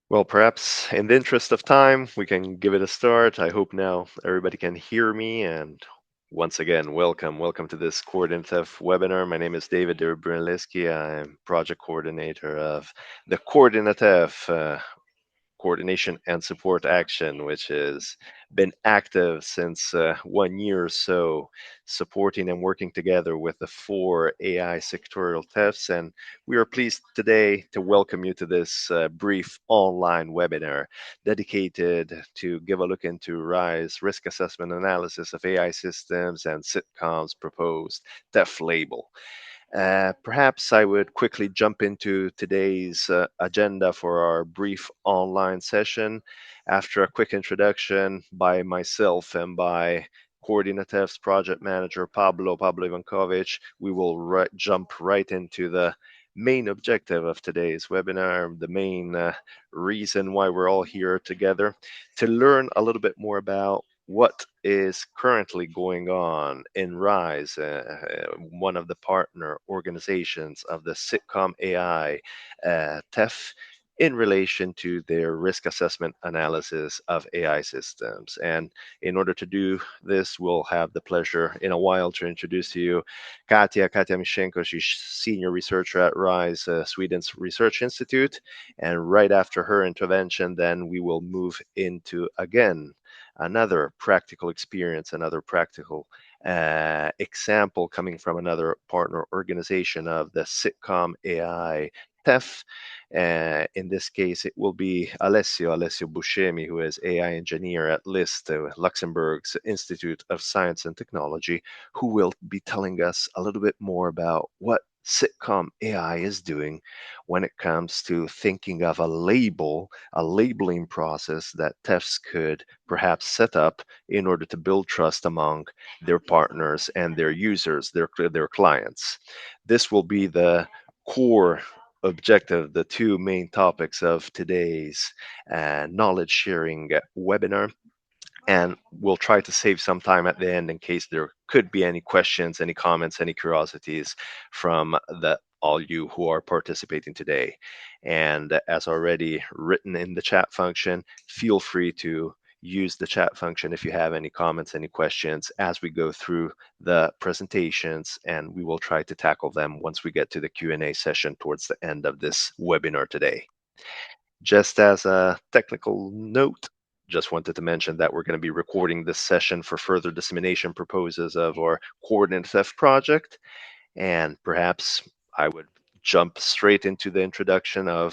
Well, perhaps in the interest of time, we can give it a start. I hope now everybody can hear me. And once again, welcome to this CoordinaTEF webinar. My name is David Brunelleschi. I'm project coordinator of the CoordinaTEF coordination and support action, which has been active since 1 year or so, supporting and working together with the 4 AI sectorial TEFs. And we are pleased today to welcome you to this brief online webinar dedicated to give a look into RISE risk assessment analysis of AI systems and CitCom's proposed TEF label. Perhaps I would quickly jump into today's agenda for our brief online session. After a quick introduction by myself and by CoordinaTEF's project manager, Pablo Ivankovic, we will jump right into the main objective of today's webinar, the main reason why we're all here together, to learn a little bit more about what is currently going on in RISE, one of the partner organizations of the CitCom.AI TEF, in relation to their risk assessment analysis of AI systems. And in order to do this, we'll have the pleasure in a while to introduce to you Katia Mishenko. She's senior researcher at RISE, Sweden's Research Institute. And right after her intervention, then we will move into, again, another practical experience, another practical example coming from another partner organization of the CitCom.AI TEF. In this case, it will be Alessio Buscemi, who is AI engineer at LIST, Luxembourg's Institute of Science and Technology, who will be telling us a little bit more about what CitCom AI is doing when it comes to thinking of a label, a labeling process that TEFs could perhaps set up in order to build trust among their partners and their users, their clients. This will be the core objective, the two main topics of today's knowledge sharing webinar. And we'll try to save some time at the end in case there could be any questions, any comments, any curiosities from all you who are participating today. And as already written in the chat function, feel free to use the chat function if you have any comments, any questions as we go through the presentations, and we will try to tackle them once we get to the Q&A session towards the end of this webinar today. Just as a technical note, just wanted to mention that we're going to be recording this session for further dissemination purposes of our CoordinaTEF project. And perhaps I would jump straight into the introduction of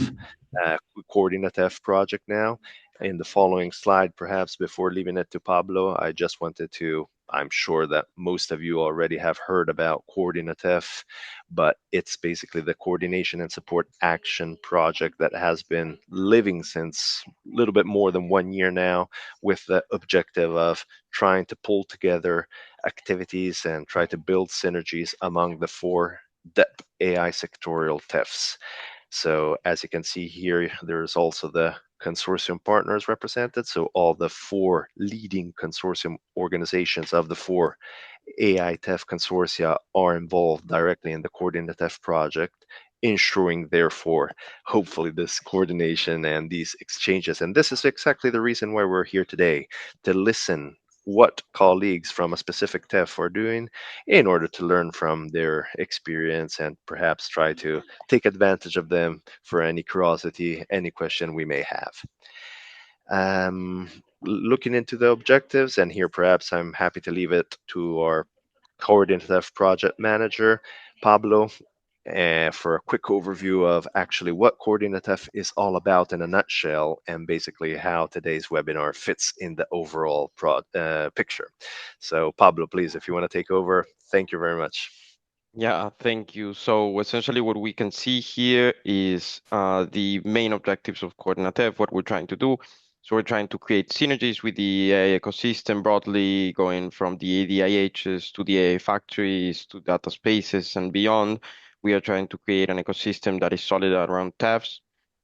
CoordinaTEF project now. In the following slide, perhaps before leaving it to Pablo, I just wanted to, I'm sure that most of you already have heard about CoordinaTEF, but it's basically the coordination and support action project that has been living since a little bit more than 1 year now, with the objective of trying to pull together activities and try to build synergies among the 4 AI sectorial TEFs. So as you can see here, there's also the consortium partners represented. So all the 4 leading consortium organizations of the 4 AI TEF consortia are involved directly in the CoordinaTEF project, ensuring, therefore, hopefully, this coordination and these exchanges. And this is exactly the reason why we're here today, to listen what colleagues from a specific TEF are doing in order to learn from their experience and perhaps try to take advantage of them for any curiosity, any question we may have. Looking into the objectives, and here perhaps I'm happy to leave it to our CoordinaTEF project manager, Pablo, for a quick overview of actually what CoordinaTEF is all about in a nutshell, and basically how today's webinar fits in the overall picture. So Pablo, please, if you want to take over, thank you very much. Yeah, thank you. So essentially what we can see here is the main objectives of CoordinaTEF, what we're trying to do. So we're trying to create synergies with the AI ecosystem broadly, going from the ADIHs to the AI factories to data spaces and beyond. We are trying to create an ecosystem that is solid around TEFs.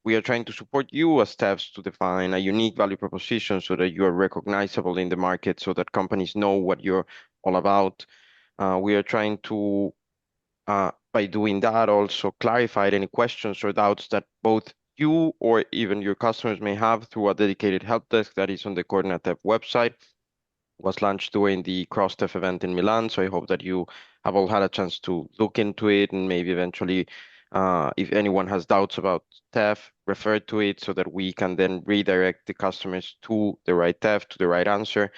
We are trying to support you as TEFs to define a unique value proposition so that you are recognizable in the market, so that companies know what you're all about. We are trying to by doing that, also clarified any questions or doubts that both you or even your customers may have through a dedicated help desk that is on the CoordinaTEF website. Was launched during the CrossTEF event in Milan. So I hope that you have all had a chance to look into it, and maybe eventually, if anyone has doubts about TEF, refer to it so that we can then redirect the customers to the right TEF, to the right answer.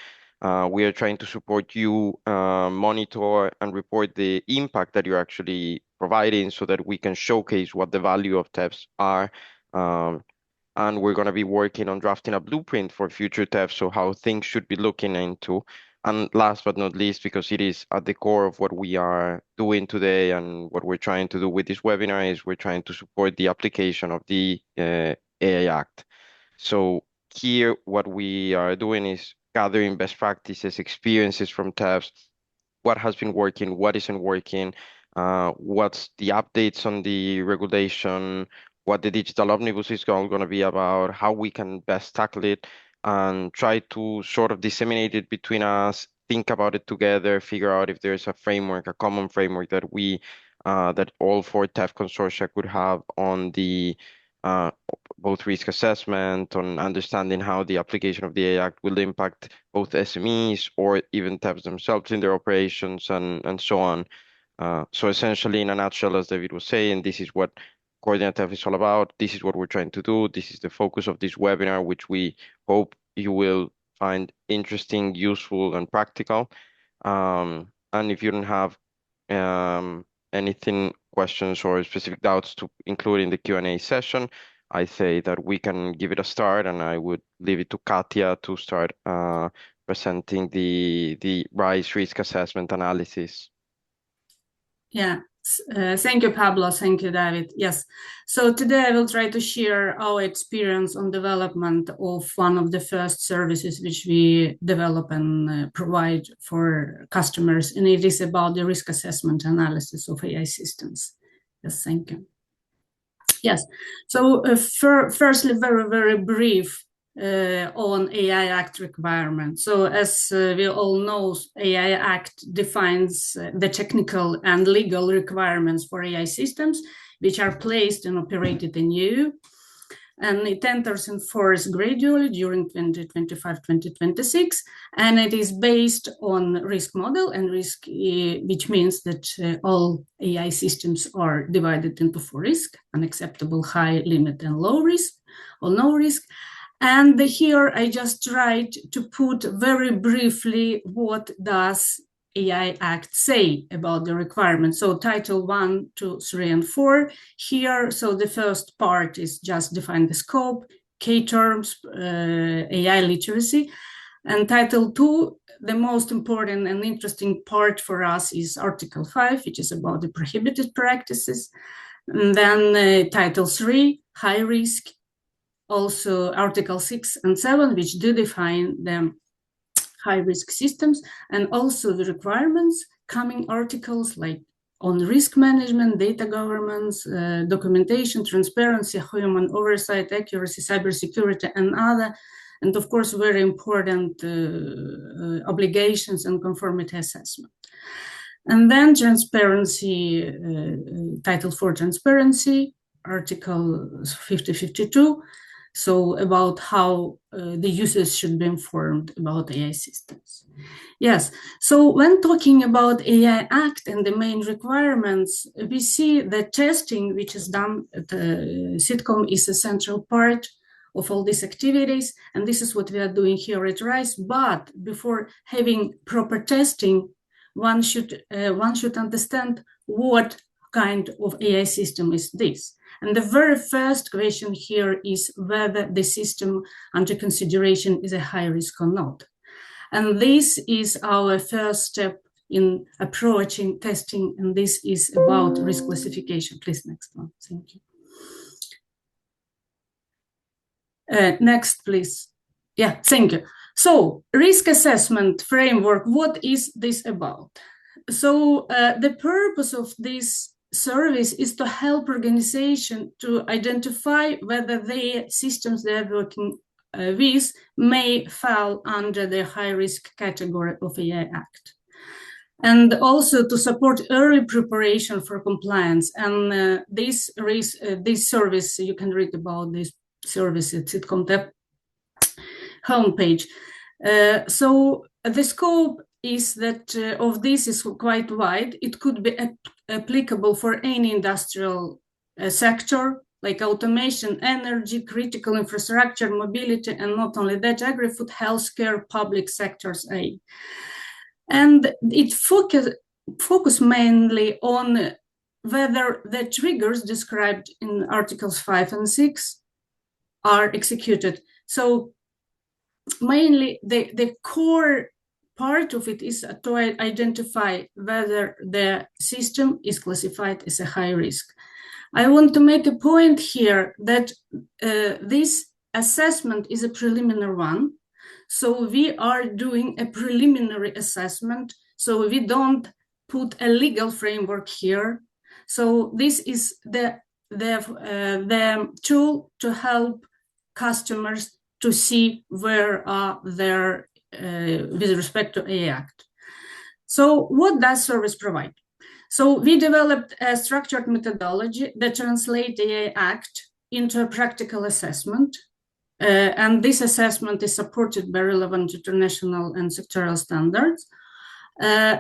We are trying to support you, monitor and report the impact that you're actually providing so that we can showcase what the value of TEFs are. And we're going to be working on drafting a blueprint for future TEFs, so how things should be looking into. And last but not least, because it is at the core of what we are doing today and what we're trying to do with this webinar, is we're trying to support the application of the AI Act. So here, what we are doing is gathering best practices, experiences from TEFs, what has been working, what isn't working, what's the updates on the regulation, what the digital omnibus is going to be about, how we can best tackle it, and try to sort of disseminate it between us, think about it together, figure out if there's a framework, a common framework that we that all four TEF consortia could have on the uh, both risk assessment, on understanding how the application of the AI Act will impact both SMEs or even TEFs themselves in their operations and so on. So essentially, in a nutshell, as David was saying, this is what CoordinaTEF is all about. This is what we're trying to do. This is the focus of this webinar, which we hope you will find interesting, useful, and practical. And if you don't have anything, questions or specific doubts to include in the Q&A session, I say that we can give it a start, and I would leave it to Katia to start presenting the RISE risk assessment analysis. Yeah, thank you, Pablo. Thank you, David. Yes, so today I will try to share our experience on development of one of the first services which we develop and provide for customers, and it is about the risk assessment analysis of AI systems. Yes, thank you. Yes, so firstly, very brief on AI Act requirements. So as we all know, AI Act defines the technical and legal requirements for AI systems, which are placed and operated in EU. And it enters in force gradually during 2025-2026, and it is based on risk model and risk, which means that all AI systems are divided into 4 risks: unacceptable, high, limit, and low risk, or no risk. And here I just tried to put very briefly what does AI Act say about the requirements. So Title 1, 2, 3, and 4 here. So the first part is just define the scope, key terms, AI literacy. And Title 2, the most important and interesting part for us is Article 5, which is about the prohibited practices. And then Title 3, high risk. Also Article 6 and 7, which do define the high-risk systems, and also the requirements, coming articles like on risk management, data governance, documentation, transparency, human oversight, accuracy, cybersecurity, and other, and of course, very important obligations and conformity assessment. And then transparency, Title 4 transparency, Article 5052, so about how the users should be informed about AI systems. Yes, so when talking about AI Act and the main requirements, we see that testing, which is done at CitCom, is a central part of all these activities, and this is what we are doing here at RISE. But before having proper testing, one should understand what kind of AI system is this. And the very first question here is whether the system under consideration is a high risk or not. And this is our first step in approaching testing, and this is about risk classification. Please, next one. Thank you. Next, please. Yeah, thank you. So, risk assessment framework, what is this about? So, the purpose of this service is to help organization to identify whether the systems they are working with may fall under the high risk category of AI Act. and also to support early preparation for compliance. And this service, you can read about this service at CitCom.AI homepage. So the scope is that of this is quite wide. It could be applicable for any industrial sector, like automation, energy, critical infrastructure, mobility, and not only that, agri-food, healthcare, public sectors, and it focus mainly on whether the triggers described in Articles 5 and 6 are executed. So mainly the core part of it is to identify whether the system is classified as a high risk. I want to make a point here that this assessment is a preliminary one. So we are doing a preliminary assessment. So we don't put a legal framework here. So this is the tool to help customers to see where are their with respect to AI Act. So what does service provide? So we developed a structured methodology that translates AI Act into a practical assessment. And this assessment is supported by relevant international and sectorial standards.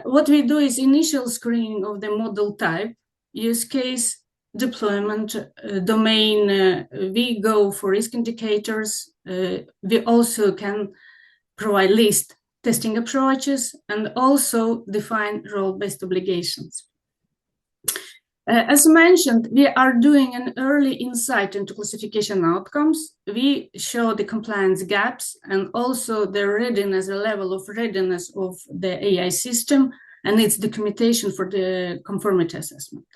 What we do is initial screening of the model type, use case, deployment, domain. We go for risk indicators. We also can provide list testing approaches and also define role-based obligations. As mentioned, we are doing an early insight into classification outcomes. We show the compliance gaps and also the readiness, the level of readiness of the AI system and its documentation for the conformity assessment.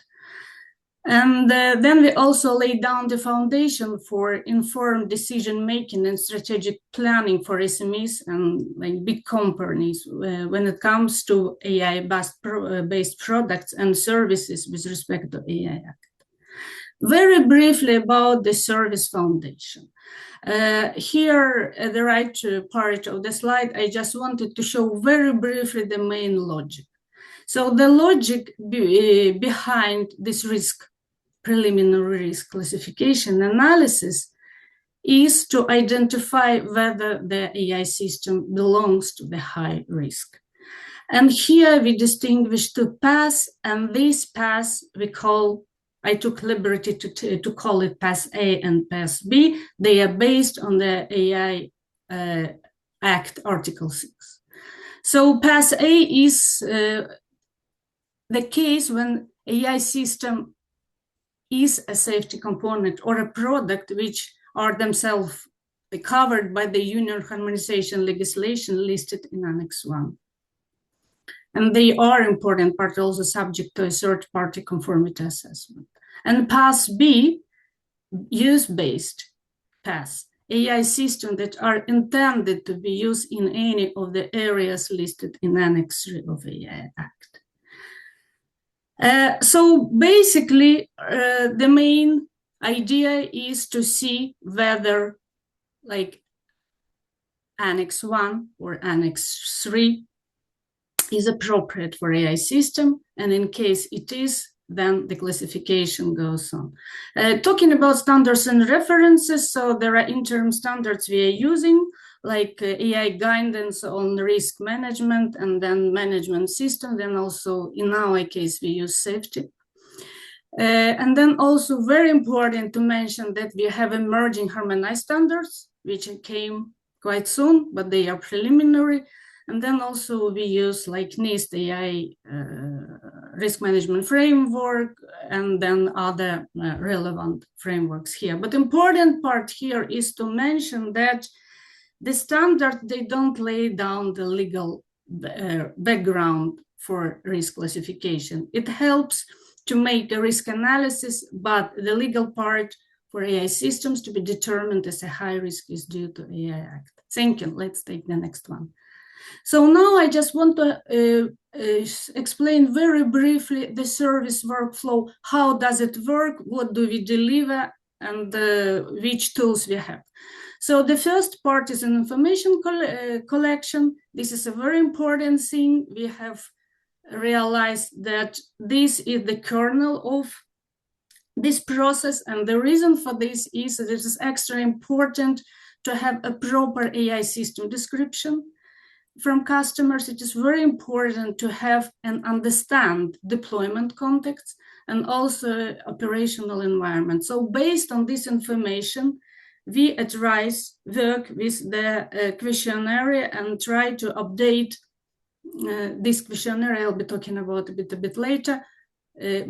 And then we also lay down the foundation for informed decision-making and strategic planning for SMEs and like big companies when it comes to AI-based products and services with respect to AI Act. Very briefly about the service foundation. Here, at the right part of the slide, I just wanted to show very briefly the main logic. So the logic behind this preliminary risk classification analysis is to identify whether the AI system belongs to the high risk. And here we distinguish two paths, and this path I took liberty to call it Path A and Path B. They are based on the AI Act Article 6. So Path A is the case when AI system is a safety component or a product which are themselves covered by the union harmonization legislation listed in Annex 1. And they are important part also subject to a third-party conformity assessment. And Path B, use-based path, AI systems that are intended to be used in any of the areas listed in Annex 3 of AI Act. So basically, the main idea is to see whether like Annex 1 or Annex 3 is appropriate for AI system, and in case it is, then the classification goes on. Talking about standards and references, so there are interim standards we are using, like AI guidance on risk management and then management system. Then also in our case, we use safety. And then also very important to mention that we have emerging harmonized standards, which came quite soon, but they are preliminary. And then also we use like NIST AI risk management framework and then other relevant frameworks here. But important part here is to mention that the standard, they don't lay down the legal background for risk classification. It helps to make a risk analysis, but the legal part for AI systems to be determined as a high risk is due to AI Act. Thank you. Let's take the next one. So now I just want to explain very briefly the service workflow. How does it work? What do we deliver? And which tools we have. So the first part is an information collection. This is a very important thing. We have realize that this is the kernel of this process, and the reason for this is that it is extra important to have a proper AI system description from customers. It is very important to have and understand deployment context and also operational environment. So based on this information, we at RISE work with the questionnaire and try to update this questionnaire. I'll be talking about a bit later,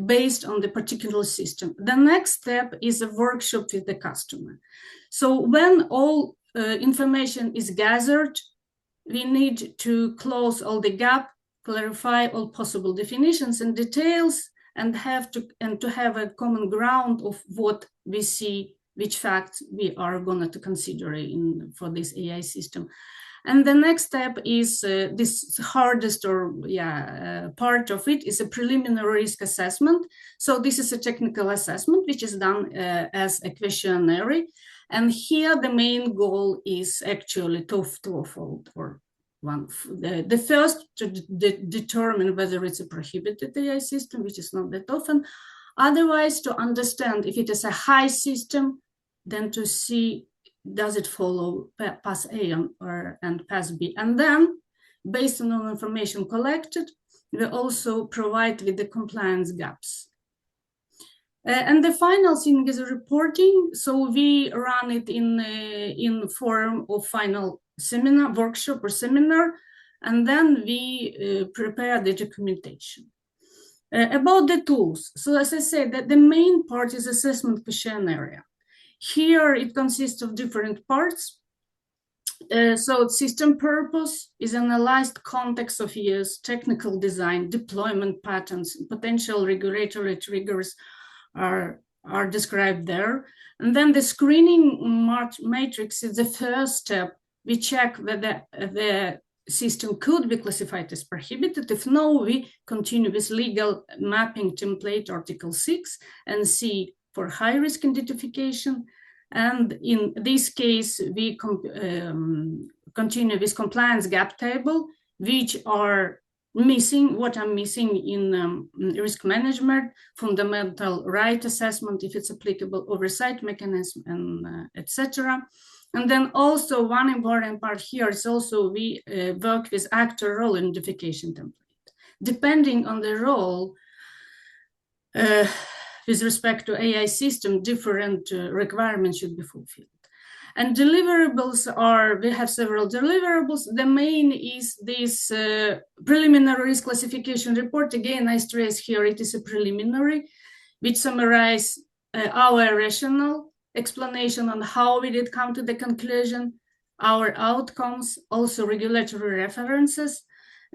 based on the particular system. The next step is a workshop with the customer. So when all information is gathered, we need to close all the gap, clarify all possible definitions and details, and to have a common ground of what we see, which facts we are going to consider for this AI system. And the next step is this hardest part of it is a preliminary risk assessment. So this is a technical assessment which is done as a questionnaire. And here the main goal is actually twofold, or one. The first, to determine whether it's a prohibited AI system, which is not that often. Otherwise, to understand if it is a high system, then to see does it follow pass A and pass B. And then, based on all information collected, we also provide with the compliance gaps. And the final thing is reporting. So we run it in form of final seminar, workshop or seminar, and then we prepare the documentation. About the tools. So as I said, that the main part is assessment questionnaire. Here it consists of different parts. So system purpose is analyzed context of use, technical design, deployment patterns, potential regulatory triggers are described there. And then the screening matrix is the first step. We check whether the system could be classified as prohibited. If no, we continue with legal mapping template Article 6 and see for high-risk identification. And in this case, we continue with compliance gap table, which are missing, what I'm missing in risk management, fundamental right assessment, if it's applicable, oversight mechanism, and etc. And then also one important part here is also we work with actor role identification template. Depending on the role, with respect to AI system, different requirements should be fulfilled. And deliverables are, we have several deliverables. The main is this preliminary risk classification report. Again, I stress here it is a preliminary, which summarizes our rational explanation on how we did come to the conclusion, our outcomes, also regulatory references,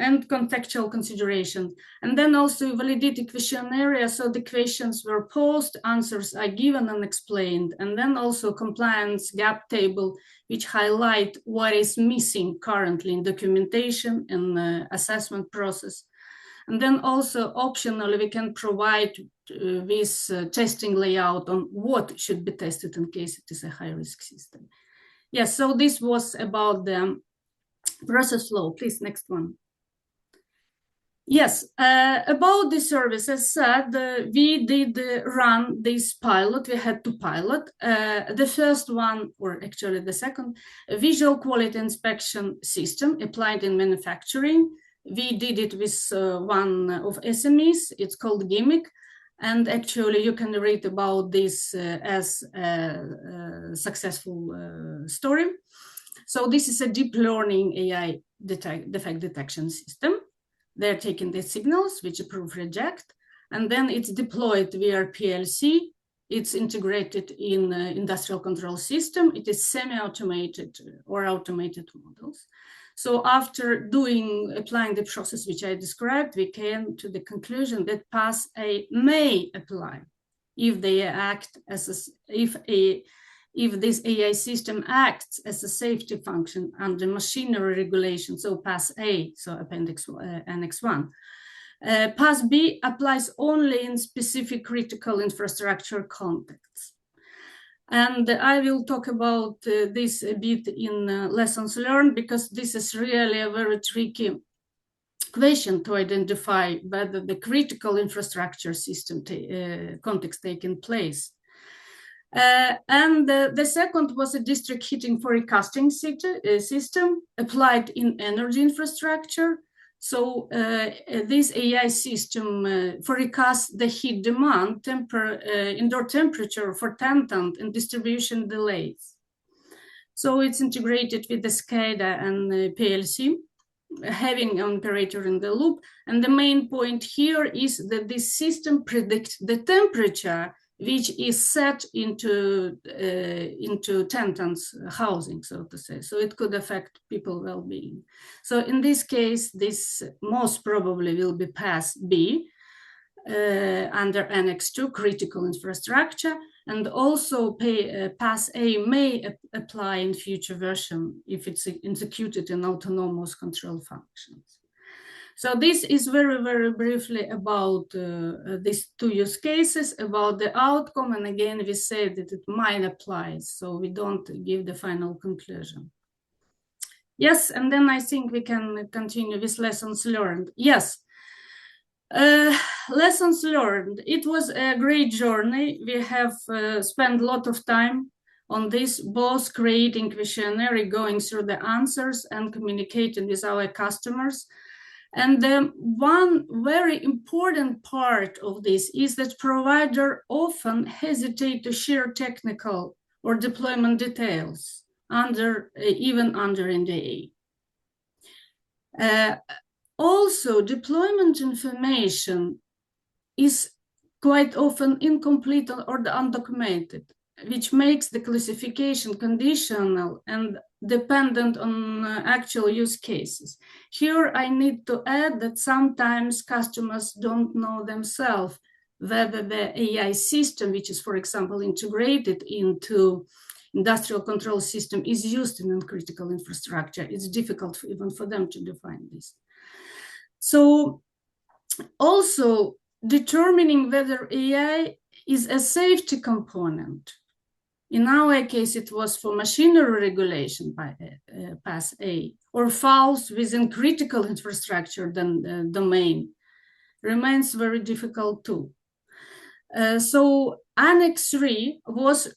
and contextual consideration. And then also validity questionnaire, so the questions were posed, answers are given and explained. And then also compliance gap table, which highlight what is missing currently in documentation and assessment process. And then also optionally, we can provide this testing layout on what should be tested in case it is a high-risk system. Yes, so this was about the process flow. Please, next one. Yes, about the service, as said, we did run this pilot. We had to pilot. The first one, or actually the second, visual quality inspection system applied in manufacturing. We did it with one of SMEs. It's called Gimmick. And actually, you can read about this as a successful story. So this is a deep learning AI defect detection system. They're taking the signals, which approve, reject, and then it's deployed via PLC. It's integrated in industrial control system. It is semi-automated or automated models. So after applying the process which I described, we came to the conclusion that Pass A may apply if they act as if this AI system acts as a safety function under machinery regulation, so Pass A, so Annex 1. Pass B applies only in specific critical infrastructure contexts. And I will talk about this a bit in lessons learned, because this is really a very tricky question to identify whether the critical infrastructure system context taking place. And the second was a district heating forecasting system applied in energy infrastructure. So this AI system forecasts the heat demand, indoor temperature for tenant and distribution delays. So it's integrated with the SCADA and PLC, having an operator in the loop. And the main point here is that this system predicts the temperature which is set into tenants' housing, so to say. So it could affect people's well-being. So in this case, this most probably will be Pass B under Annex 2, critical infrastructure, and also Pass A may apply in future version if it's executed in autonomous control functions. So this is very, very briefly about these two use cases, about the outcome. And again, we say that it might apply, so we don't give the final conclusion. Yes, and then I think we can continue with lessons learned. Yes, lessons learned. It was a great journey. We have spent a lot of time on this, both creating questionnaire, going through the answers and communicating with our customers. And then one very important part of this is that providers often hesitate to share technical or deployment details even under NDA. Also, deployment information is quite often incomplete or undocumented, which makes the classification conditional and dependent on actual use cases. Here, I need to add that sometimes customers don't know themselves whether the AI system, which is, for example, integrated into industrial control system, is used in critical infrastructure. It's difficult even for them to define this. So also determining whether AI is a safety component. In our case, it was for machinery regulation by Pass A, or falls within critical infrastructure domain, remains very difficult too. So Annex 3 was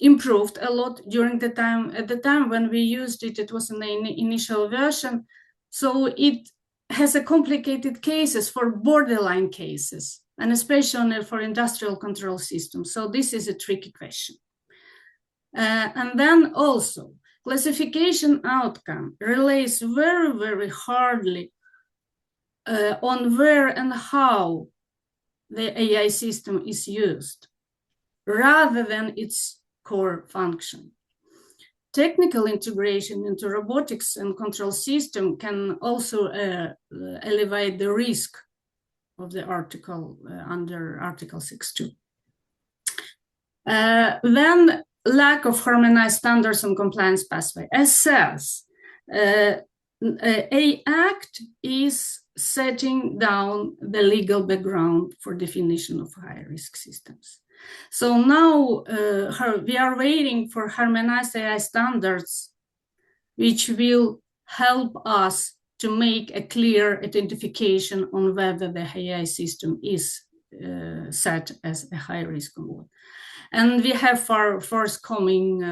improved a lot during the time. At the time when we used it, it was in the initial version. So it has a complicated cases for borderline cases, and especially for industrial control systems. So this is a tricky question. And then also, classification outcome relates very, very hardly on where and how the AI system is used, rather than its core function. Technical integration into robotics and control system can also elevate the risk of the article under Article 6.2. Then lack of harmonized standards and compliance pathway. As says, a act is setting down the legal background for definition of high-risk systems. So now we are waiting for harmonized AI standards, which will help us to make a clear identification on whether the AI system is set as a high-risk one. And we have our forthcoming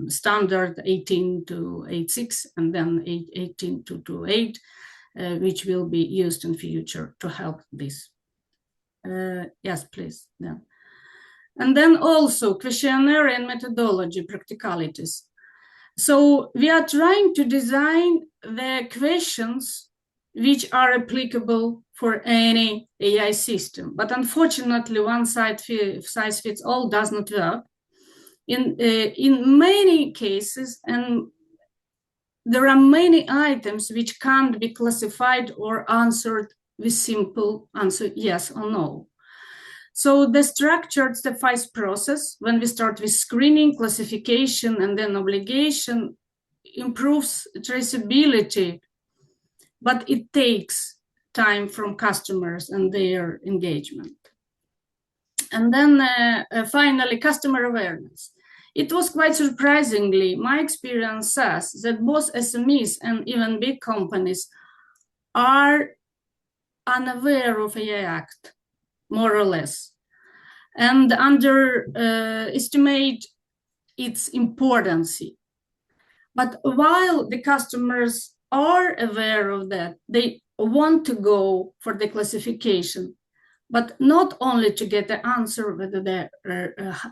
standard 18.286 and then 18.228, which will be used in future to help this. Yes, please. Yeah. And then also questionnaire and methodology practicalities. So we are trying to design the questions which are applicable for any AI system. But unfortunately, one size fits all does not work. In many cases, and there are many items which can't be classified or answered with simple answer, yes or no. So the structured stepwise process, when we start with screening, classification, and then obligation, improves traceability, but it takes time from customers and their engagement. And then finally, customer awareness. It was quite surprisingly, my experience says that both SMEs and even big companies are unaware of AI Act, more or less, and underestimate its importance. But while the customers are aware of that, they want to go for the classification, but not only to get the answer whether the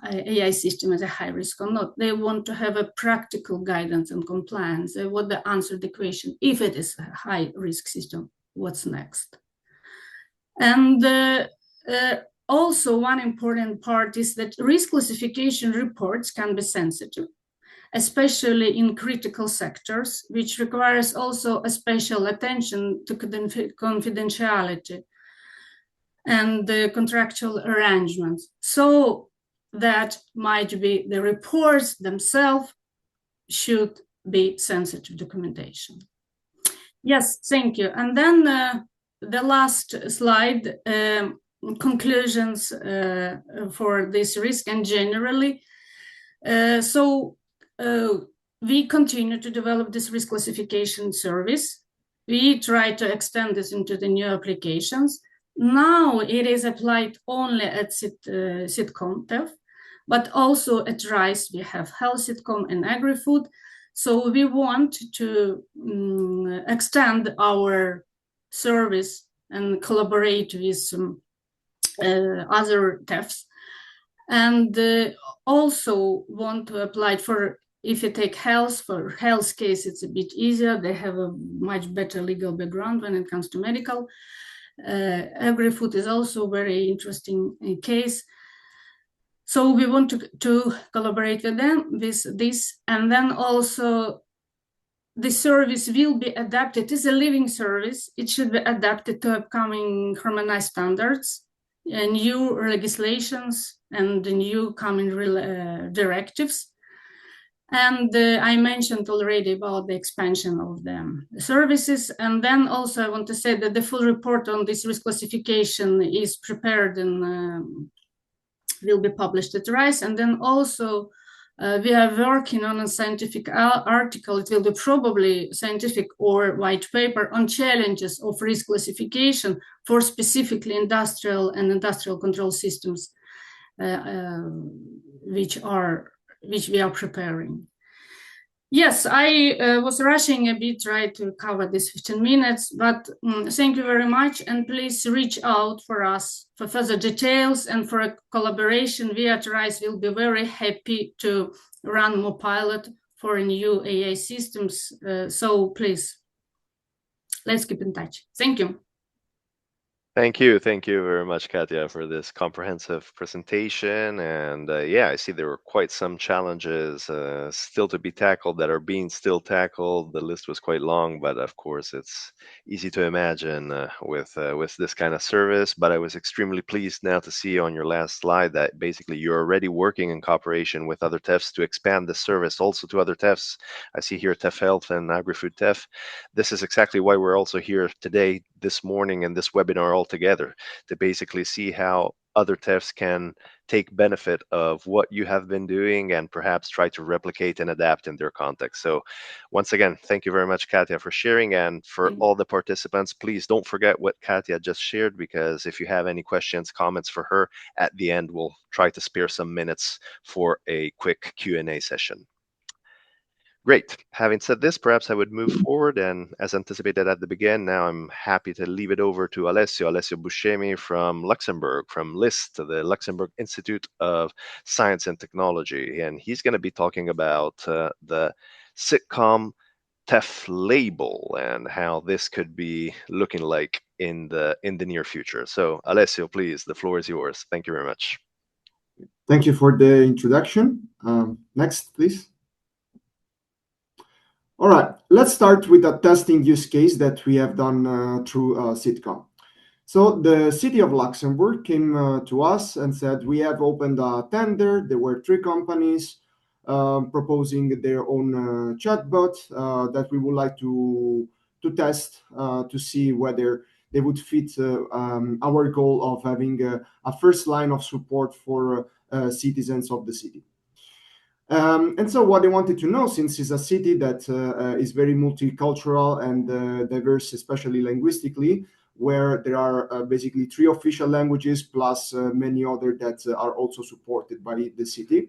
AI system is a high risk or not. They want to have a practical guidance and compliance. They want to answer the question, if it is a high risk system, what's next? And also one important part is that risk classification reports can be sensitive, especially in critical sectors, which requires also a special attention to confidentiality and the contractual arrangements. So that might be the reports themselves should be sensitive documentation. Yes, thank you. And then the last slide, conclusions for this risk and generally. We continue to develop this risk classification service. We try to extend this into the new applications. Now it is applied only at CitCom.TEF, but also at RISE we have Health CitCom and Agri-Food. So we want to extend our service and collaborate with some other TEFs, and also want to apply for, if you take health, for health case, it's a bit easier. They have a much better legal background when it comes to medical. Agri-Food is also a very interesting case. So we want to collaborate with them with this. And then also the service will be adapted. It is a living service. It should be adapted to upcoming harmonized standards and new legislations and the new coming directives. And I mentioned already about the expansion of the services. And then also I want to say that the full report on this risk classification is prepared and will be published at RISE. And then also we are working on a scientific article. It will be probably scientific or white paper on challenges of risk classification for specifically industrial and industrial control systems, which we are preparing. Yes, I was rushing a bit, trying to cover this 15 minutes, but thank you very much. And please reach out for us for further details and for a collaboration. We at RISE will be very happy to run more pilot for new AI systems. So please, let's keep in touch. Thank you. Thank you very much, Katya, for this comprehensive presentation. And yeah, I see there were quite some challenges still to be tackled that are being still tackled. The list was quite long, but of course it's easy to imagine with this kind of service. But I was extremely pleased now to see on your last slide that basically you're already working in cooperation with other TEFs to expand the service also to other TEFs. I see here TEF Health and Agri-Food TEF. This is exactly why we're also here today, this morning, in this webinar all together, to basically see how other TEFs can take benefit of what you have been doing and perhaps try to replicate and adapt in their context. So once again, thank you very much, Katya, for sharing. And for all the participants, please don't forget what Katya just shared, because if you have any questions, comments for her at the end, we'll try to spare some minutes for a quick Q&A session. Great. Having said this, perhaps I would move forward, and as anticipated at the beginning, now I'm happy to leave it over to Alessio Buscemi from Luxembourg, from LIST, the Luxembourg Institute of Science and Technology, and he's going to be talking about the CitCom.TEF label and how this could be looking like in the near future. So Alessio, please, the floor is yours. Thank you very much. Thank you for the introduction. Next, please. All right, let's start with a testing use case that we have done through CitCom. So the city of Luxembourg came to us and said, we have opened a tender. There were 3 companies proposing their own chatbot that we would like to test to see whether they would fit our goal of having a first line of support for citizens of the city. And so what they wanted to know, since it's a city that is very multicultural and diverse, especially linguistically, where there are basically 3 official languages plus many other that are also supported by the city,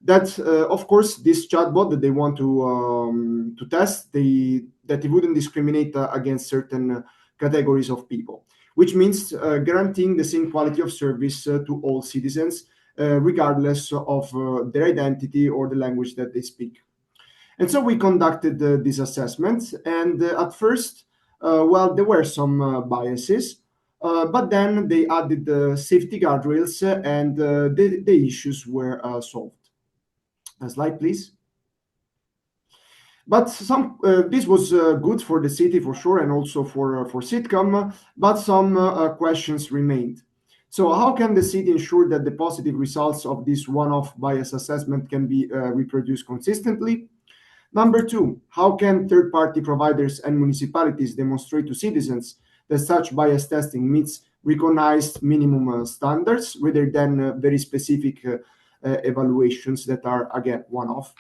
that of course this chatbot that they want to test, that it wouldn't discriminate against certain categories of people, which means guaranteeing the same quality of service to all citizens, regardless of their identity or the language that they speak. And so we conducted this assessment, and at first, well, there were some biases, but then they added the safety guardrails, and the issues were solved. A slide, please. But this was good for the city for sure, and also for CitCom, but some questions remained. So how can the city ensure that the positive results of this one-off bias assessment can be reproduced consistently? Number 2, how can third-party providers and municipalities demonstrate to citizens that such bias testing meets recognized minimum standards rather than very specific evaluations that are, again, one-off?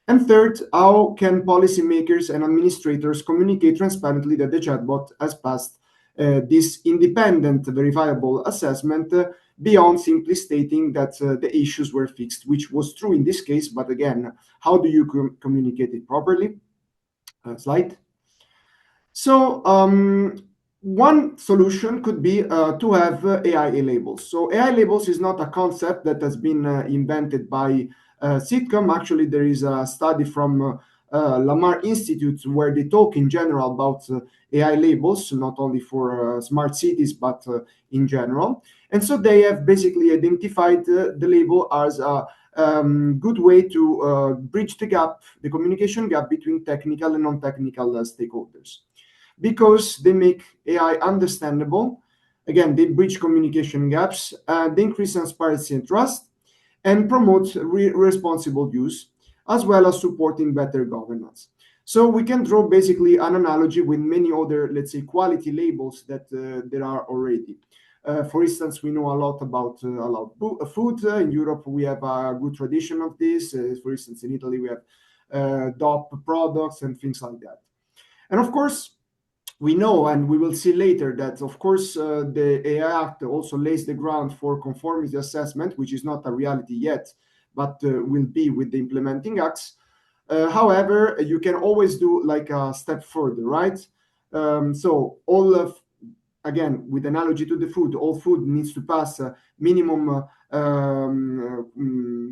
And third, how can policymakers and administrators communicate transparently that the chatbot has passed this independent verifiable assessment beyond simply stating that the issues were fixed, which was true in this case, but again, how do you communicate it properly? Slide. So one solution could be to have AI labels. So AI labels is not a concept that has been invented by CitCom. Actually, there is a study from Lamar Institute where they talk in general about AI labels, not only for smart cities, but in general. And so they have basically identified the label as a good way to bridge the gap, the communication gap between technical and non-technical stakeholders, because they make AI understandable. Again, they bridge communication gaps, they increase transparency and trust, and promote responsible use, as well as supporting better governance. So we can draw basically an analogy with many other, let's say, quality labels that there are already. For instance, we know a lot about food. In Europe, we have a good tradition of this. For instance, in Italy, we have DOP products and things like that. And of course, we know, and we will see later, that of course the AI Act also lays the ground for conformity assessment, which is not a reality yet, but will be with the implementing acts. However, you can always do like a step further, right? So all of, again, with analogy to the food, all food needs to pass minimum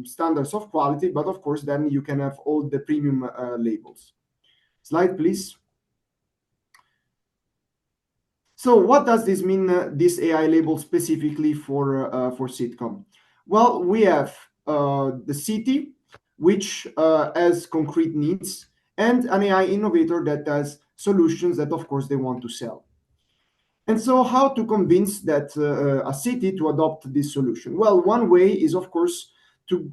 standards of quality, but of course then you can have all the premium labels. Slide, please. So what does this mean, this AI label specifically for CitCom? Well, we have the city, which has concrete needs, and an AI innovator that has solutions that, of course, they want to sell. And so how to convince that a city to adopt this solution? Well, one way is, of course, to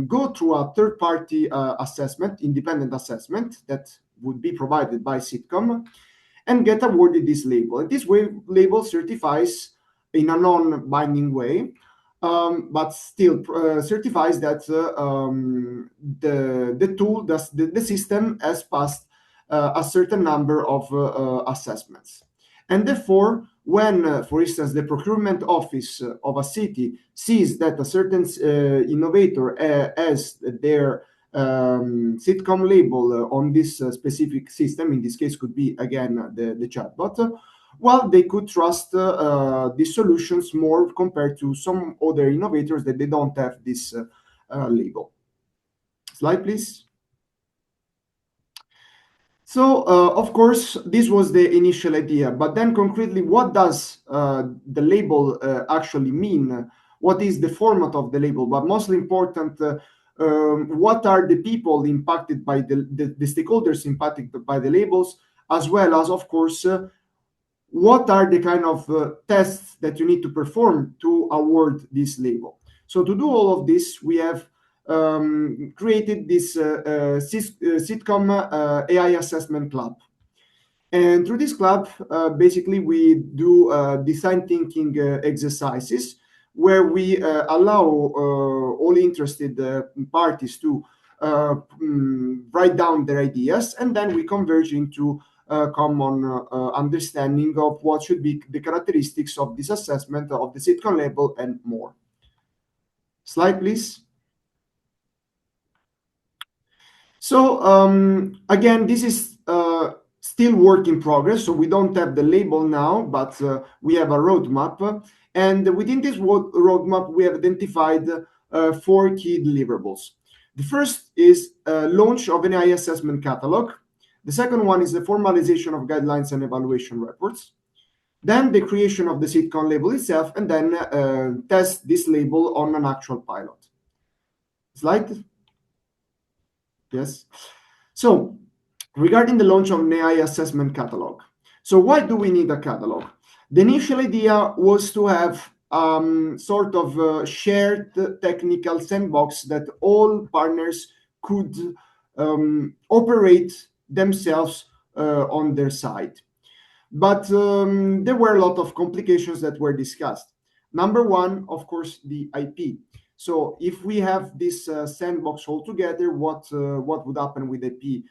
go through a third-party assessment, independent assessment that would be provided by CitCom, and get awarded this label. And this label certifies in a non-binding way, but still certifies that the tool, the system has passed a certain number of assessments. And therefore, when, for instance, the procurement office of a city sees that a certain innovator has their CitCom label on this specific system, in this case could be again the chatbot, well, they could trust these solutions more compared to some other innovators that they don't have this label. Slide, please. So, of course, this was the initial idea, but then concretely, what does the label actually mean? What is the format of the label? But mostly important, what are the people impacted by the stakeholders impacted by the labels, as well as, of course, what are the kind of tests that you need to perform to award this label. So to do all of this, we have created this CitCom AI Assessment Club. And through this club, basically, we do design thinking exercises where we allow all interested parties to write down their ideas, and then we converge into common understanding of what should be the characteristics of this assessment of the CitCom label and more. Slide, please. So again, this is still work in progress. So we don't have the label now, but we have a roadmap. And within this roadmap, we have identified 4 key deliverables. The first is launch of an AI assessment catalog. The second one is the formalization of guidelines and evaluation reports. Then the creation of the CitCom label itself, and then test this label on an actual pilot. Slide. Yes. So regarding the launch of an AI assessment catalog. So why do we need a catalog? The initial idea was to have sort of a shared technical sandbox that all partners could operate themselves on their side. But there were a lot of complications that were discussed. Number one, of course, the IP. So if we have this sandbox altogether, what would happen with IP?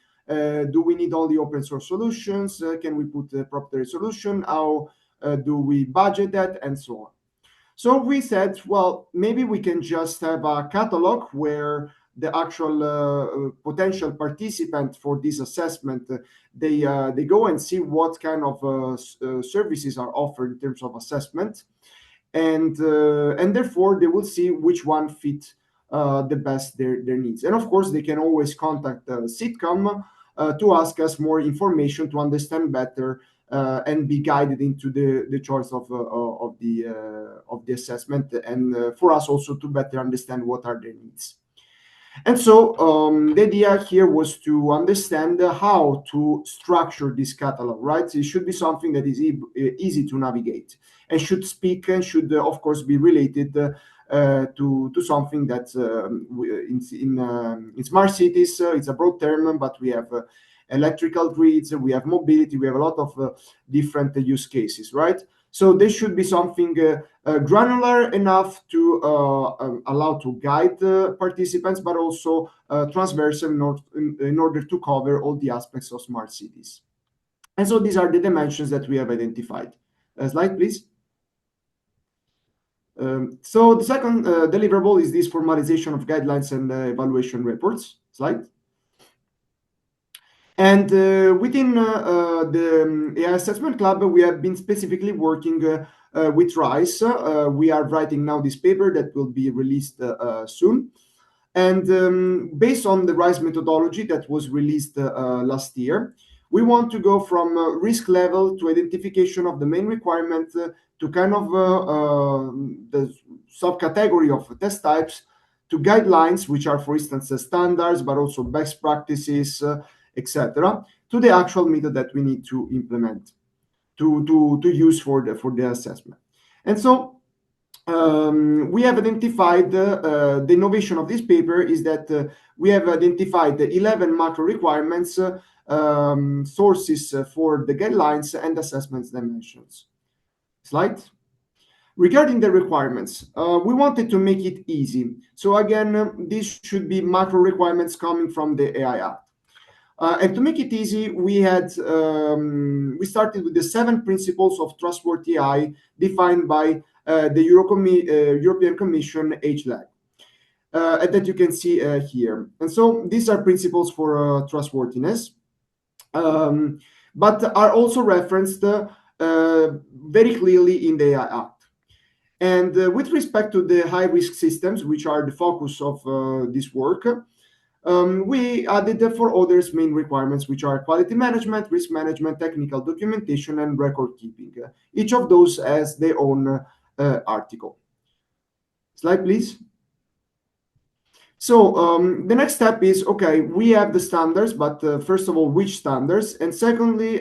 Do we need only open source solutions? Can we put a proprietary solution? How do we budget that? And so on. So we said, well, maybe we can just have a catalog where the actual potential participant for this assessment, they go and see what kind of services are offered in terms of assessment. And therefore they will see which one fit the best their needs. And of course, they can always contact CitCom to ask us more information to understand better and be guided into the choice of the assessment, and for us also to better understand what are their needs. And so the idea here was to understand how to structure this catalog, right? It should be something that is easy to navigate and should speak and should, of course, be related to something that in smart cities, it's a broad term, but we have electrical grids, we have mobility, we have a lot of different use cases, right? So there should be something granular enough to allow to guide the participants, but also transversal in order to cover all the aspects of smart cities. And so these are the dimensions that we have identified. Slide, please. So the second deliverable is this formalization of guidelines and evaluation reports. Slide. And within the AI Assessment Club, we have been specifically working with RISE. We are writing now this paper that will be released soon. And based on the RISE methodology that was released last year, we want to go from risk level to identification of the main requirement to kind of the subcategory of test types to guidelines, which are, for instance, standards, but also best practices, etc., to the actual method that we need to implement to use for the assessment. And so we have identified the innovation of this paper is that we have identified the 11 macro requirements, sources for the guidelines and assessments dimensions. Slide. Regarding the requirements, we wanted to make it easy. So again, these should be macro requirements coming from the AI Act. And to make it easy, we started with the 7 principles of trustworthy AI defined by the European Commission HLAG that you can see here. And so these are principles for trustworthiness, but are also referenced very clearly in the AI Act. And with respect to the high-risk systems, which are the focus of this work, we added the 4 others main requirements, which are quality management, risk management, technical documentation, and record keeping. Each of those has their own article. Slide, please. So the next step is, okay, we have the standards, but first of all, which standards? And secondly,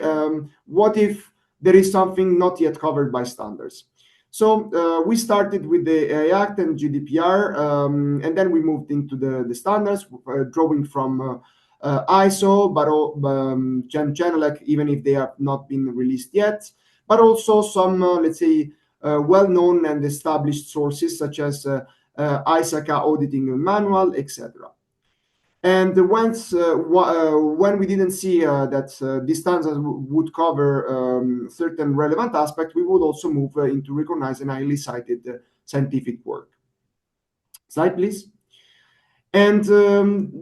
what if there is something not yet covered by standards? So we started with the AI Act and GDPR, and then we moved into the standards, drawing from ISO, but GenLec, even if they have not been released yet, but also some, let's say, well-known and established sources such as ISACA auditing manual, etc. And when we didn't see that these standards would cover certain relevant aspects, we would also move into recognized and highly cited scientific work. Slide, please. And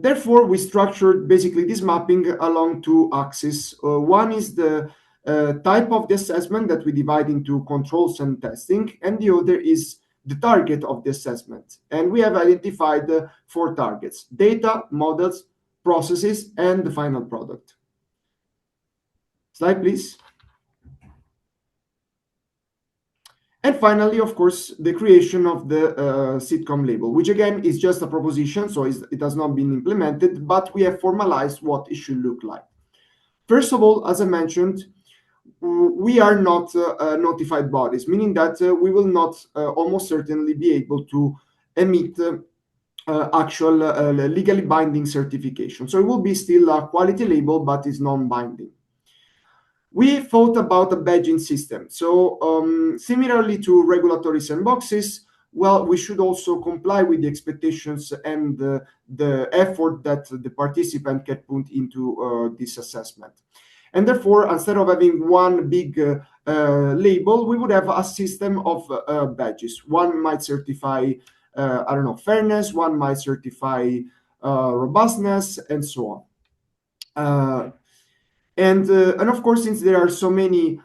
therefore, we structured basically this mapping along two axes. One is the type of the assessment that we divide into controls and testing, and the other is the target of the assessment. And we have identified 4 targets: data, models, processes, and the final product. Slide, please. And finally, of course, the creation of the CitCom label, which again is just a proposition, so it has not been implemented, but we have formalized what it should look like. First of all, as I mentioned, we are not notified bodies, meaning that we will not almost certainly be able to emit actual legally binding certification. So it will be still a quality label, but it's non-binding. We thought about a badging system. So similarly to regulatory sandboxes, well, we should also comply with the expectations and the effort that the participant can put into this assessment. And therefore, instead of having one big label, we would have a system of badges. One might certify, I don't know, fairness, one might certify robustness, and so on. And of course, since there are so many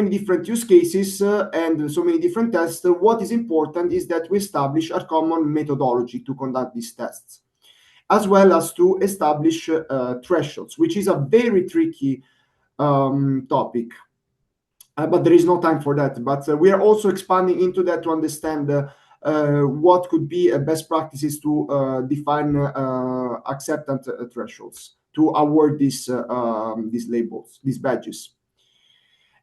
different use cases and so many different tests, what is important is that we establish a common methodology to conduct these tests, as well as to establish thresholds, which is a very tricky topic. But there is no time for that. But we are also expanding into that to understand what could be best practices to define acceptance thresholds to award these labels, these badges.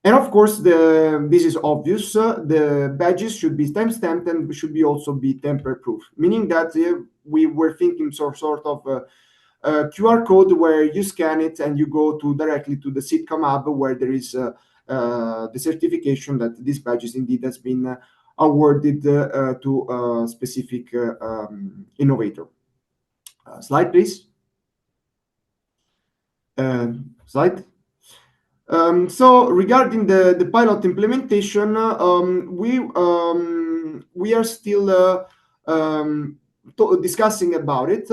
And of course, this is obvious. The badges should be time-stamped and should also be tamper-proof, meaning that we were thinking sort of a QR code where you scan it and you go directly to the CitCom app where there is the certification that this badge indeed has been awarded to a specific innovator. Slide, please. Slide. So regarding the pilot implementation, we are still discussing about it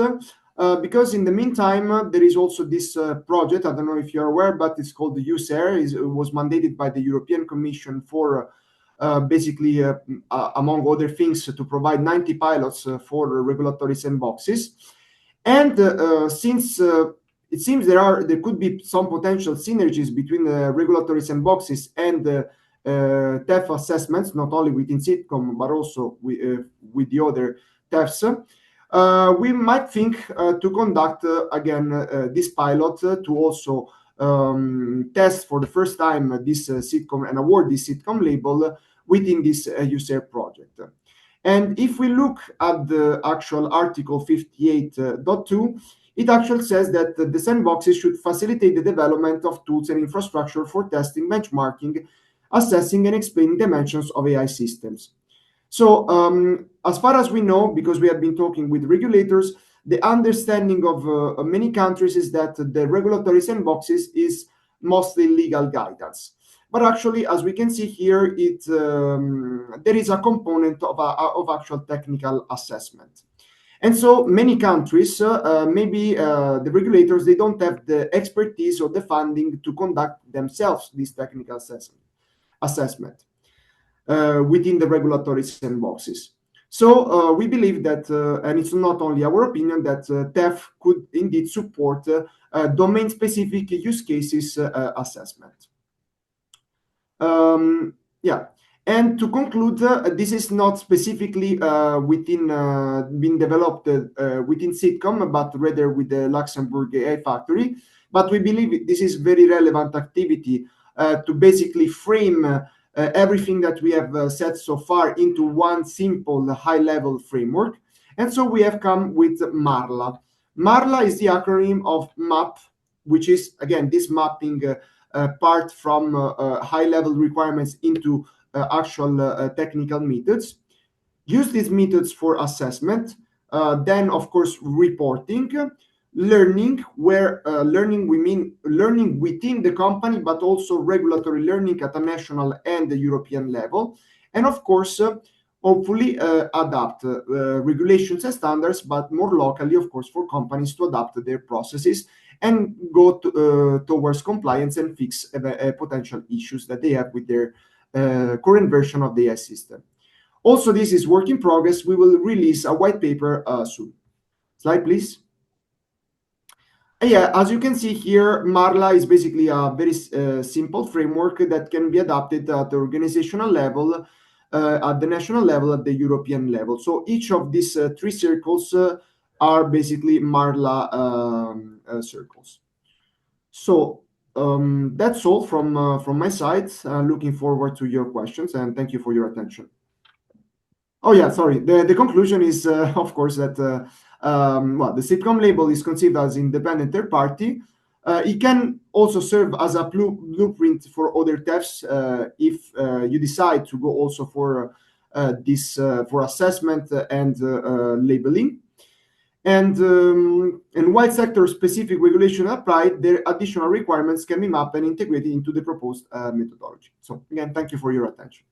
because in the meantime there is also this project. I don't know if you're aware, but it's called the USAIR. It was mandated by the European Commission for basically, among other things, to provide 90 pilots for regulatory sandboxes. And since it seems there could be some potential synergies between the regulatory sandboxes and the TEF assessments, not only within CitCom, but also with the other TEFs. We might think to conduct again this pilot to also test for the first time this CitCom and award this CitCom label within this USAIR project. And if we look at the actual Article 58.2, it actually says that the sandboxes should facilitate the development of tools and infrastructure for testing, benchmarking, assessing, and explaining dimensions of AI systems. So as far as we know, because we have been talking with regulators, the understanding of many countries is that the regulatory sandboxes is mostly legal guidance. But actually, as we can see here, there is a component of actual technical assessment. And so many countries, maybe the regulators, they don't have the expertise or the funding to conduct themselves this technical assessment within the regulatory sandboxes. So we believe that, and it's not only our opinion, that TEF could indeed support domain-specific use cases assessment. Yeah. And to conclude, this is not specifically being developed within CitCom, but rather with the Luxembourg AI Factory. But we believe this is very relevant activity to basically frame everything that we have said so far into one simple high-level framework. And so we have come with MARLA. MARLA is the acronym of MAP, which is, again, this mapping part from high-level requirements into actual technical methods. Use these methods for assessment, then of course reporting, learning, where learning we mean learning within the company, but also regulatory learning at a national and the European level, and of course hopefully adapt regulations and standards, but more locally, of course, for companies to adapt their processes and go towards compliance and fix potential issues that they have with their current version of the AI system. Also, this is work in progress. We will release a white paper soon. Slide, please. Yeah, as you can see here, Marla is basically a very simple framework that can be adapted at the organizational level, at the national level, at the European level. So each of these three circles are basically Marla circles. So that's all from my side. Looking forward to your questions, and thank you for your attention. Oh yeah, sorry. The conclusion is, of course, that well, the CitCom label is conceived as independent third party. It can also serve as a blueprint for other TEFs if you decide to go also for this for assessment and labeling. And while sector-specific regulation applied, their additional requirements can be mapped and integrated into the proposed methodology. So again, thank you for your attention.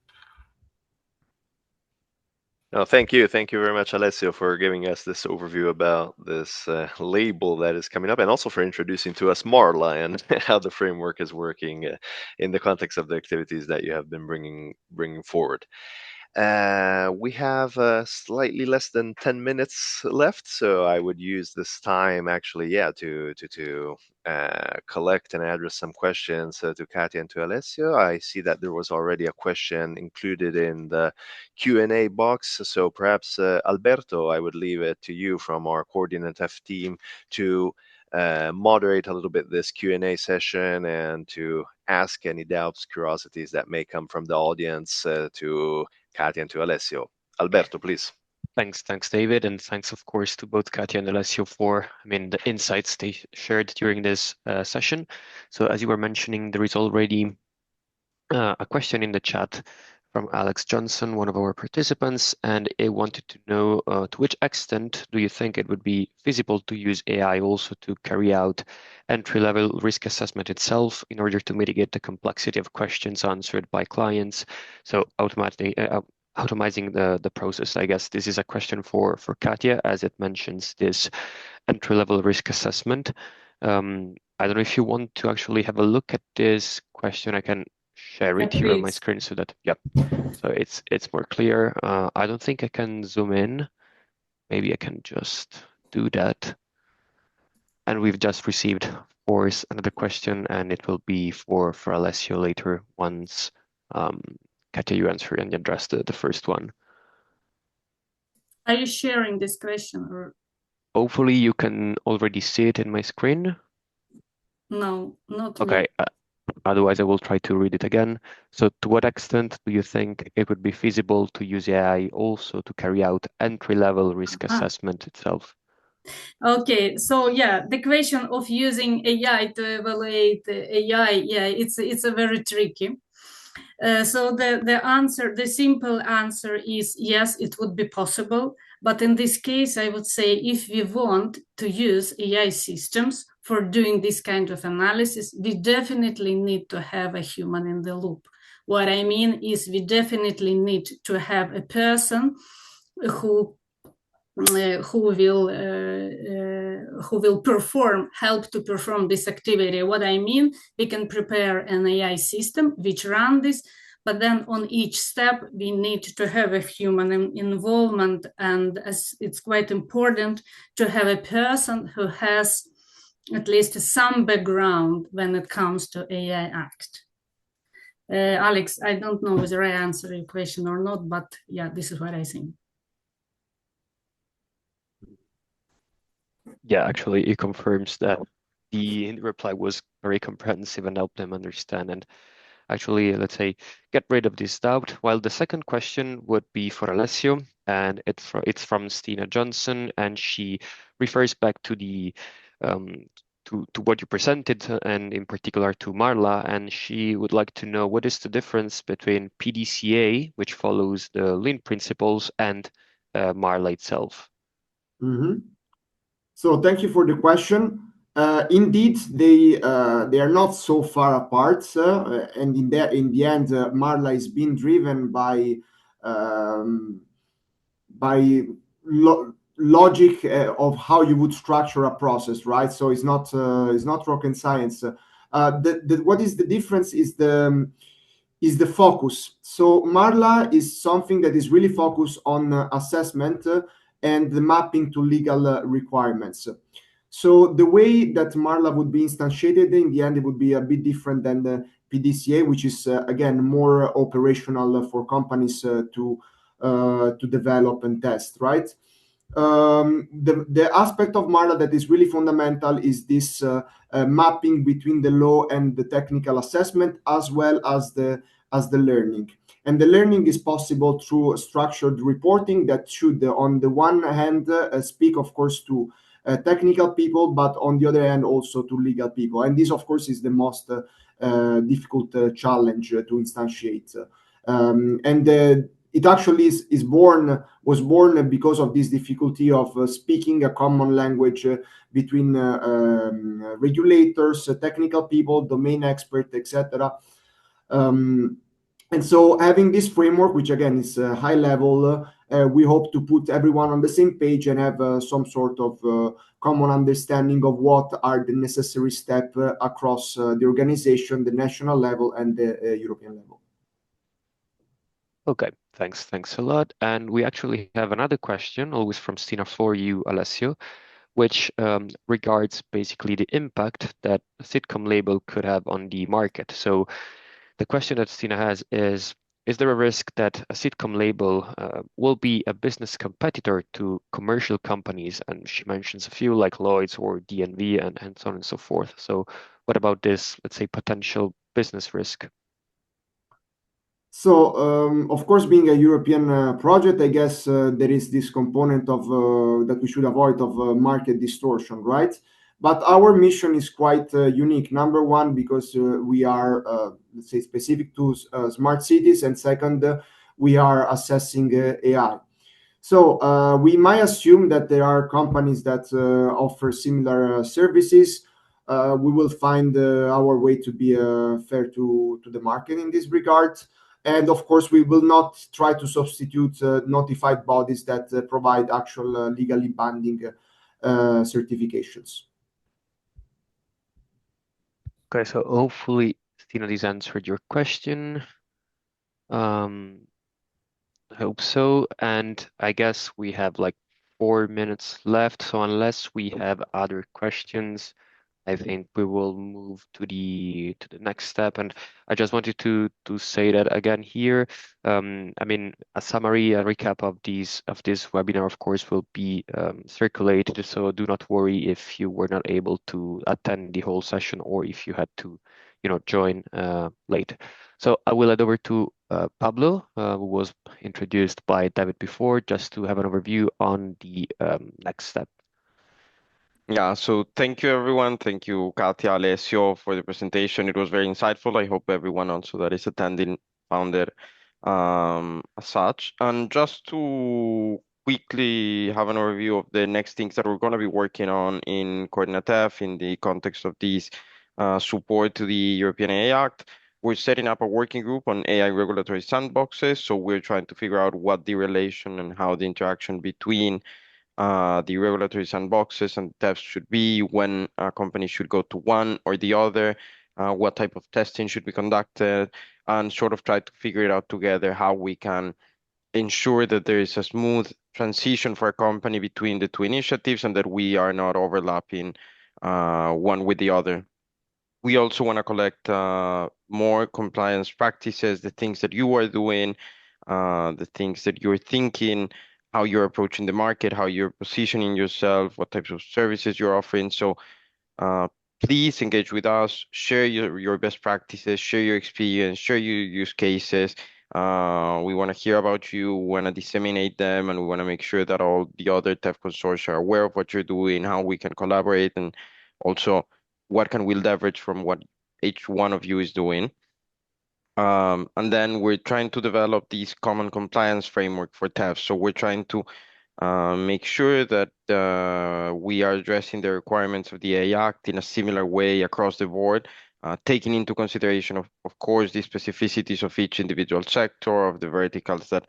No, thank you. Thank you very much, Alessio, for giving us this overview about this label that is coming up, and also for introducing to us Marla and how the framework is working in the context of the activities that you have been bringing forward. We have slightly less than 10 minutes left, so I would use this time actually, yeah, to collect and address some questions to Katia and to Alessio. I see that there was already a question included in the Q&A box, so perhaps Alberto, I would leave it to you from our CoordinaTEF team to moderate a little bit this Q&A session and to ask any doubts, curiosities that may come from the audience to Katia and to Alessio. Alberto, please. Thanks, David, and thanks, of course, to both Katia and Alessio for, the insights they shared during this session. So as you were mentioning, there is already a question in the chat from Alex Johnson, one of our participants, and he wanted to know to which extent do you think it would be feasible to use AI also to carry out entry-level risk assessment itself in order to mitigate the complexity of questions answered by clients? So automizing the process. I guess this is a question for Katia, as it mentions this entry-level risk assessment. I don't know if you want to actually have a look at this question. I can share it here on my screen so that, so it's more clear. I don't think I can zoom in. Maybe I can just do that. And we've just received, of course, another question, and it will be for Alessio later once Katia, you answer and address the first one. Are you sharing this question? Or? Hopefully you can already see it in my screen. No, not okay. Otherwise, I will try to read it again. So to what extent do you think it would be feasible to use AI also to carry out entry-level risk assessment itself? Okay, so yeah, the question of using AI to evaluate AI, yeah, it's a very tricky. So the simple answer is yes, it would be possible. But in this case, I would say if we want to use AI systems for doing this kind of analysis, we definitely need to have a human in the loop. What I mean is we definitely need to have a person who will help to perform this activity. What I mean, we can prepare an AI system which run this, but then on each step we need to have a human involvement, and as it's quite important to have a person who has at least some background when it comes to AI Act. Alex, I don't know whether I answered your question or not, but yeah, this is what I think. Yeah, actually, it confirms that the reply was very comprehensive and helped them understand and actually, let's say, get rid of this doubt. While the second question would be for Alessio, and it's from Stina Johnson, and she refers back to the to what you presented, and in particular to Marla, and she would like to know what is the difference between PDCA, which follows the Lean principles, and Marla itself. So thank you for the question. Indeed, they are not so far apart, and in the end, Marla is being driven by um, logic of how you would structure a process, right? So it's not rocket science. What is the difference is the focus. So Marla is something that is really focused on assessment and the mapping to legal requirements. So the way that Marla would be instantiated in the end, it would be a bit different than the PDCA, which is again more operational for companies to develop and test, right? The aspect of Marla that is really fundamental is this mapping between the law and the technical assessment, as well as the learning. And the learning is possible through structured reporting that should, on the one hand, speak, of course, to technical people, but on the other hand, also to legal people. And this, of course, is the most difficult challenge to instantiate. It actually was born because of this difficulty of speaking a common language between regulators, technical people, domain experts, etc. And so having this framework, which again is high level, we hope to put everyone on the same page and have some sort of common understanding of what are the necessary steps across the organization, the national level, and the European level. Okay, thanks a lot. And we actually have another question, always from Stina for you, Alessio, which regards basically the impact that CitCom label could have on the market. So the question that Stina has is there a risk that a CitCom label will be a business competitor to commercial companies? And she mentions a few like Lloyd's or DNV and so on and so forth. So what about this, let's say, potential business risk? So, of course, being a European project, I guess there is this component of that we should avoid of market distortion, right? But our mission is quite unique. Number one, because we are, let's say, specific to smart cities, and second, we are assessing AI. So we might assume that there are companies that offer similar services. We will find our way to be fair to the market in this regard. And of course, we will not try to substitute notified bodies that provide actual legally binding certifications. Okay, so hopefully, Stina, this answered your question. I hope so. And I guess we have like 4 minutes left. So unless we have other questions, I think we will move to the next step. And I just wanted to say that again here. I mean, a summary, a recap of this webinar, of course, will be circulated. So do not worry if you were not able to attend the whole session or if you had to, join late. So I will head over to Pablo, who was introduced by David before, just to have an overview on the next step. Yeah, so thank you, everyone. Thank you, Katia, Alessio, for the presentation. It was very insightful. I hope everyone also that is attending found it as such. And just to quickly have an overview of the next things that we're going to be working on in CoordinaTEF in the context of these support to the European AI Act. We're setting up a working group on AI regulatory sandboxes. So we're trying to figure out what the relation and how the interaction between the regulatory sandboxes and TEFs should be, when a company should go to one or the other, what type of testing should be conducted, and sort of try to figure it out together how we can ensure that there is a smooth transition for a company between the two initiatives and that we are not overlapping one with the other. We also want to collect more compliance practices, the things that you are doing, the things that you're thinking, how you're approaching the market, how you're positioning yourself, what types of services you're offering. So please engage with us, share your best practices, share your experience, share your use cases. We want to hear about you, we want to disseminate them, and we want to make sure that all the other TEF consortia are aware of what you're doing, how we can collaborate, and also what can we leverage from what each one of you is doing. And then we're trying to develop these common compliance framework for TEFs. So we're trying to make sure that we are addressing the requirements of the AI Act in a similar way across the board, taking into consideration, of course, the specificities of each individual sector, of the verticals that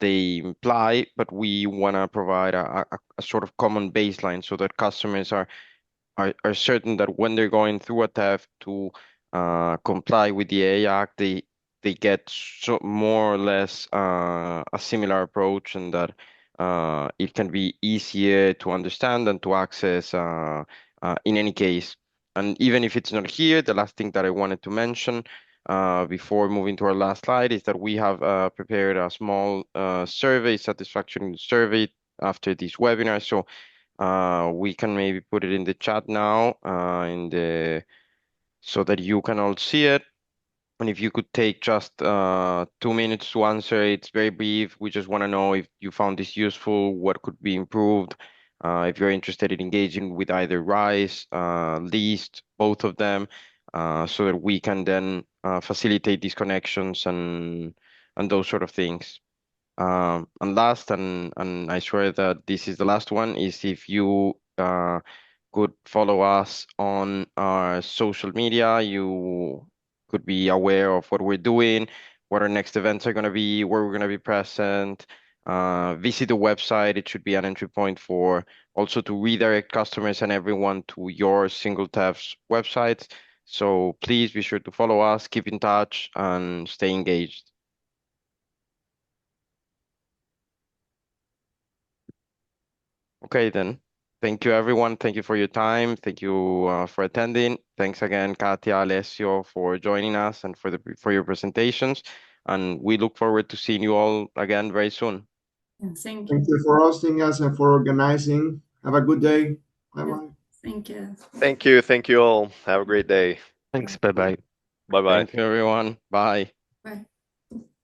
they imply, but we want to provide a sort of common baseline so that customers are certain that when they're going through a TEF to comply with the AI Act, they get more or less a similar approach, and that it can be easier to understand and to access in any case. And even if it's not here, the last thing that I wanted to mention before moving to our last slide is that we have prepared a small survey, satisfaction survey after this webinar. So we can maybe put it in the chat now so that you can all see it. And if you could take just 2 minutes to answer, it's very brief. We just want to know if you found this useful, what could be improved, if you're interested in engaging with either RISE, LEAST, both of them, so that we can then facilitate these connections and those sort of things. And last, and I swear that this is the last one, is if you could follow us on our social media, you could be aware of what we're doing, what our next events are going to be, where we're going to be present. Visit the website. It should be an entry point for also to redirect customers and everyone to your single TEF's websites. So please be sure to follow us, keep in touch, and stay engaged. Okay, then. Thank you, everyone. Thank you for your time. Thank you for attending. Thanks again, Katia, Alessio, for joining us and for your presentations. And we look forward to seeing you all again very soon. Thank Thank you. you for hosting us and for organizing. Have a good day. Bye-bye. Thank you. Thank you. Thank you all. Have a great day. Thanks. Bye-bye. Bye bye. Thank you, everyone. Bye. Bye.